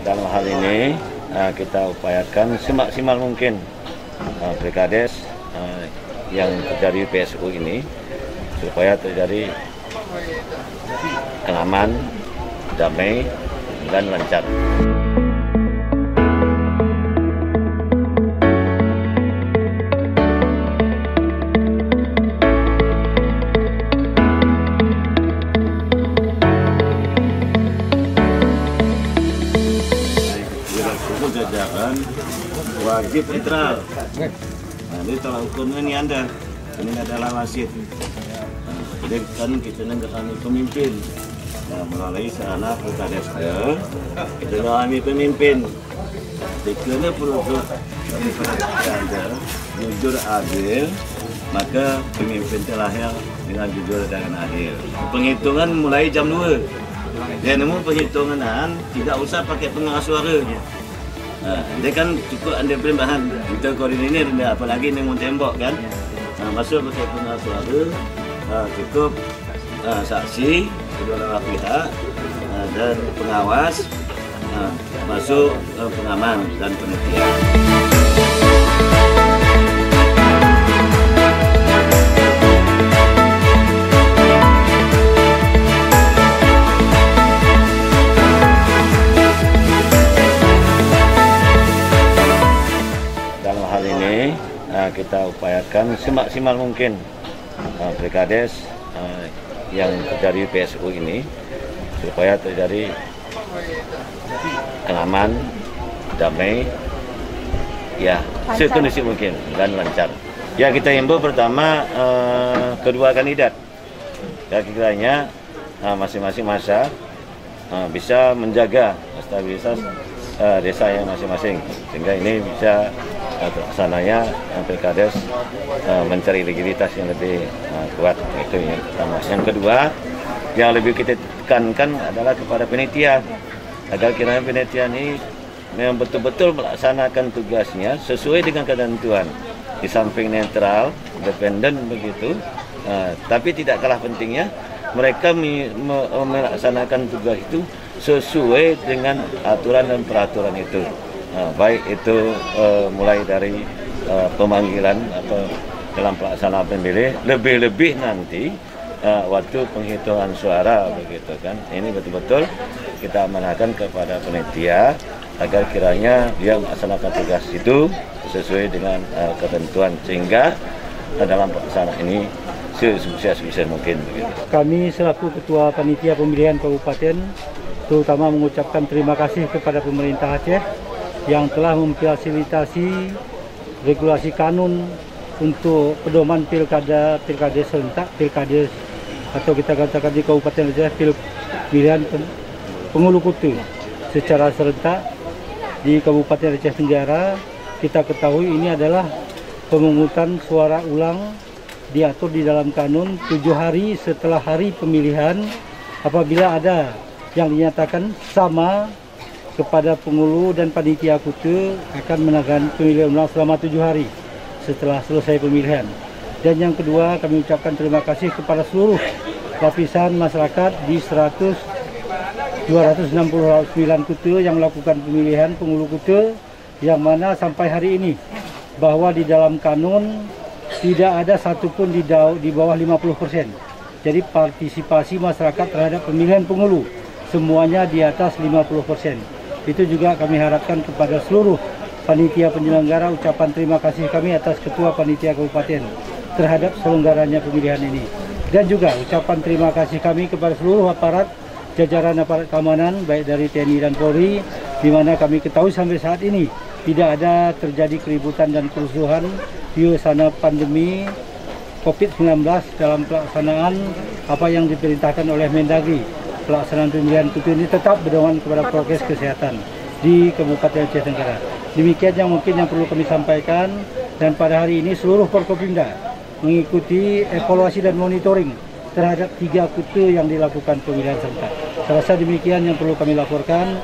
Dalam hal ini kita upayakan semaksimal mungkin Pilkades yang terjadi PSU ini supaya terjadi aman, damai, dan lancar. Jajaran wajib netral. Nah, ini tolak ukurnya ini Anda. Ini adalah wasit. Jadi kan kita kami pemimpin. Nah, melalui sarana Pilkades kita kami pemimpin. Dikena produk Anda jujur adil, maka pemimpin terlahir dengan jujur dan adil. Penghitungan mulai jam 2. Ya, namun penghitungan tidak usah pakai pengeras suara. Nah, dia kan cukup anda perimbahan kita koordinir, apalagi dengan tembok kan. Nah, masuk pakai pengeras suara, cukup saksi kedua belah pihak dan pengawas, masuk pengaman dan panitia. Kita upayakan semaksimal mungkin Pilkades yang terjadi PSU ini supaya terjadi aman, damai, ya sekondisi mungkin dan lancar. Ya, kita himbau pertama kedua kandidat, ya kiranya masing-masing masa bisa menjaga stabilitas desa yang masing-masing sehingga ini bisa terlaksananya Pilkades mencari legitimitas yang lebih kuat. Itu yang pertama. Yang kedua, yang lebih kita tekankan adalah kepada panitia agar kiranya panitia ini memang betul-betul melaksanakan tugasnya sesuai dengan ketentuan, di samping netral, independen begitu, tapi tidak kalah pentingnya mereka melaksanakan tugas itu sesuai dengan aturan dan peraturan itu. Baik itu mulai dari pemanggilan atau dalam pelaksanaan pemilih, lebih-lebih nanti waktu penghitungan suara begitu kan. Ini betul-betul kita amanahkan kepada panitia agar kiranya dia melaksanakan tugas itu sesuai dengan ketentuan sehingga dalam pelaksanaan ini sesukses mungkin begitu. Kami selaku Ketua Panitia Pemilihan Kabupaten terutama mengucapkan terima kasih kepada pemerintah Aceh yang telah memfasilitasi regulasi kanun untuk pedoman pilkades serentak, pilkades atau kita katakan di Kabupaten Aceh pemilihan penghulu kutu secara serentak di Kabupaten Aceh Tenggara. Kita ketahui ini adalah pemungutan suara ulang diatur di dalam kanun 7 hari setelah hari pemilihan. Apabila ada yang dinyatakan sama kepada penghulu dan panitia kutu akan menangani pemilihan ulang selama 7 hari setelah selesai pemilihan. Dan yang kedua, kami ucapkan terima kasih kepada seluruh lapisan masyarakat di 269 kutu yang melakukan pemilihan penghulu kutu, yang mana sampai hari ini bahwa di dalam kanun tidak ada satupun di bawah 50%. Jadi partisipasi masyarakat terhadap pemilihan penghulu semuanya di atas 50%. Itu juga kami harapkan kepada seluruh panitia penyelenggara, ucapan terima kasih kami atas Ketua Panitia Kabupaten terhadap selenggaranya pemilihan ini. Dan juga ucapan terima kasih kami kepada seluruh aparat, jajaran aparat keamanan baik dari TNI dan Polri, di mana kami ketahui sampai saat ini tidak ada terjadi keributan dan kerusuhan di sana pandemi COVID-19 dalam pelaksanaan apa yang diperintahkan oleh Mendagri. Pelaksanaan pemilihan kutu ini tetap berdoman kepada prokes kesehatan di Kabupaten Aceh Tenggara. Demikian yang mungkin yang perlu kami sampaikan, dan pada hari ini seluruh Forkopimda mengikuti evaluasi dan monitoring terhadap 3 kutu yang dilakukan pemilihan serentak. Saya rasa demikian yang perlu kami laporkan.